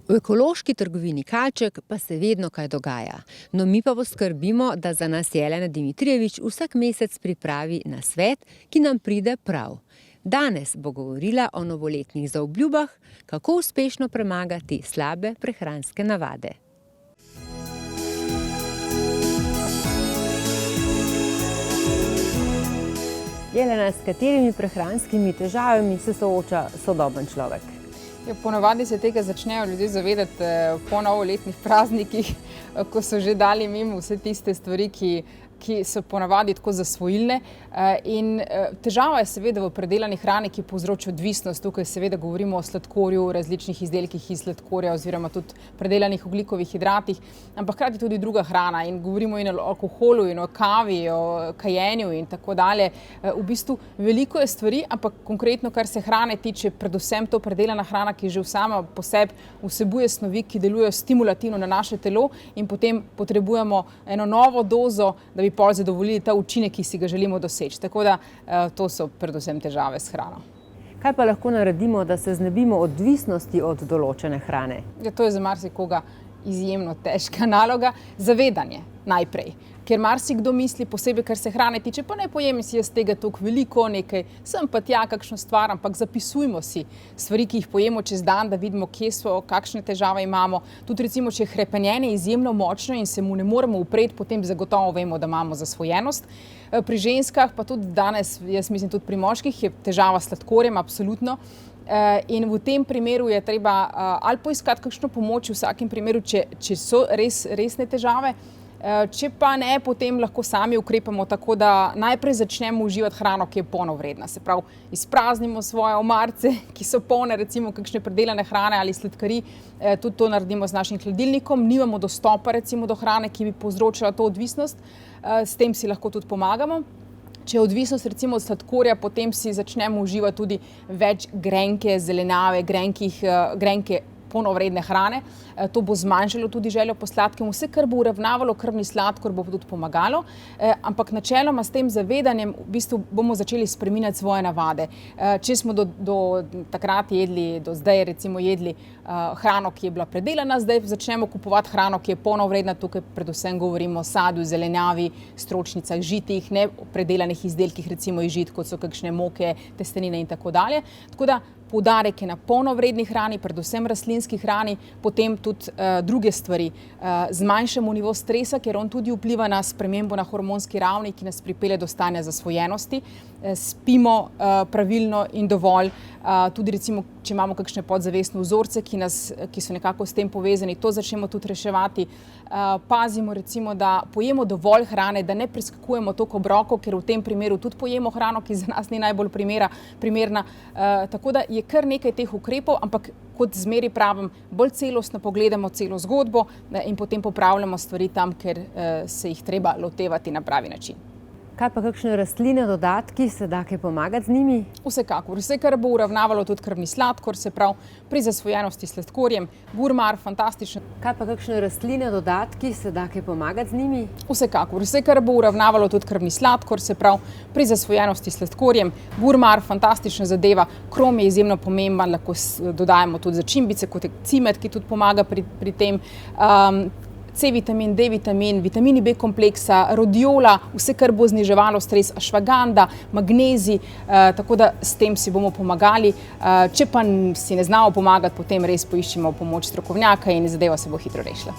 V ekološki trgovini Kalček pa se vedno kaj dogaja. No, mi pa poskrbimo, da za nas Jelena Dimitrijevič vsak mesec pripravi nasvet, ki nam pride prav. Danes bo govorila o novoletnih zaobljubah, kako uspešno premagati slabe prehranske navade. Jelena, s katerimi prehranskimi težavami se sooča sodoben človek? Ponavadi se tega začnejo ljudje zavedati po novoletnih praznikih, ko so že dali mimo vse tiste stvari, ki so ponavadi tako zasvojilne. In težava je seveda v predelani hrani, ki povzroča odvisnost. Tukaj seveda govorimo o sladkorju, različnih izdelkih iz sladkorja oziroma tudi predelanih ogljikovih hidratih, ampak hkrati tudi druga hrana. In govorimo in o alkoholu, in o kavi, o kajenju in tako dalje. V bistvu veliko je stvari, ampak konkretno, kar se hrane tiče, predvsem to predelana hrana, ki že sama po sebi vsebuje snovi, ki delujejo stimulativno na naše telo in potem potrebujemo eno novo dozo, da bi pol zadovoljili ta učinek, ki si ga želimo doseči. Tako da to so predvsem težave s hrano. Kaj pa lahko naredimo, da se znebimo odvisnosti od določene hrane? To je za marsikoga izjemno težka naloga. Zavedanje najprej. Ker marsikdo misli, posebej kar se hrane tiče, pa ne pojem si jaz tega toliko veliko, nekaj sem pa tja kakšno stvar, ampak zapisujmo si stvari, ki jih pojemo čez dan, da vidimo, kje so, kakšne težave imamo. Tudi recimo, če je hrepenenje izjemno močno in se mu ne moremo upreti, potem zagotovo vemo, da imamo zasvojenost. Pri ženskah, pa tudi danes, jaz mislim tudi pri moških, je težava s sladkorjem, absolutno. In v tem primeru je treba ali poiskati kakšno pomoč v vsakem primeru, če so resne težave. Če pa ne, potem lahko sami ukrepamo tako, da najprej začnemo uživati hrano, ki je polnovredna. Se pravi, izpraznimo svoje omarice, ki so polne recimo kakšne predelane hrane ali sladkarij. Tudi to naredimo z našim hladilnikom. Nimamo dostopa recimo do hrane, ki bi povzročala to odvisnost. S tem si lahko tudi pomagamo. Če je odvisnost recimo od sladkorja, potem si začnemo uživati tudi več grenke zelenjave, grenke polnovredne hrane. To bo zmanjšalo tudi željo po sladkem. Vse, kar bo uravnavalo krvni sladkor, bo tudi pomagalo. Ampak načeloma s tem zavedanjem v bistvu bomo začeli spreminjati svoje navade. Če smo do takrat jedli, do zdaj recimo jedli hrano, ki je bila predelana, zdaj začnemo kupovati hrano, ki je polnovredna. Tukaj predvsem govorimo o sadju, zelenjavi, stročnicah, žitih, ne predelanih izdelkih, recimo iz žit, kot so kakšne moke, testenine in tako dalje. Tako da poudarek je na polnovredni hrani, predvsem rastlinski hrani, potem tudi druge stvari. Zmanjšamo nivo stresa, ker on tudi vpliva na spremembo na hormonski ravni, ki nas pripelje do stanja zasvojenosti. Spimo pravilno in dovolj. Tudi recimo, če imamo kakšne podzavestne vzorce, ki so nekako s tem povezani, to začnemo tudi reševati. Pazimo recimo, da pojemo dovolj hrane, da ne preskakujemo toliko obrokov, ker v tem primeru tudi pojemo hrano, ki za nas ni najbolj primerna. Tako da je kar nekaj teh ukrepov, ampak kot zmeri pravim, bolj celostno pogledamo celo zgodbo in potem popravljamo stvari tam, ker se jih treba lotevati na pravi način. Kaj pa kakšne rastline, dodatki, se da kaj pomagati z njimi? Vsekakor. Vse, kar bo uravnavalo tudi krvni sladkor, se pravi pri zasvojenosti s sladkorjem, Gurmar, fantastično. Kaj pa kakšne rastline, dodatki, se da kaj pomagati z njimi? Vsekakor. Vse, kar bo uravnavalo tudi krvni sladkor, se pravi pri zasvojenosti s sladkorjem, Gurmar, fantastična zadeva. Krom je izjemno pomemben, lahko dodajamo tudi začimbice, kot je cimet, ki tudi pomaga pri tem. C vitamin, D vitamin, vitamini B kompleksa, rodiola, vse, kar bo zniževalo stres, ašvaganda, magnezij, tako da s tem si bomo pomagali. Če pa si ne znamo pomagati, potem res poiščemo pomoč strokovnjaka in zadeva se bo hitro rešila.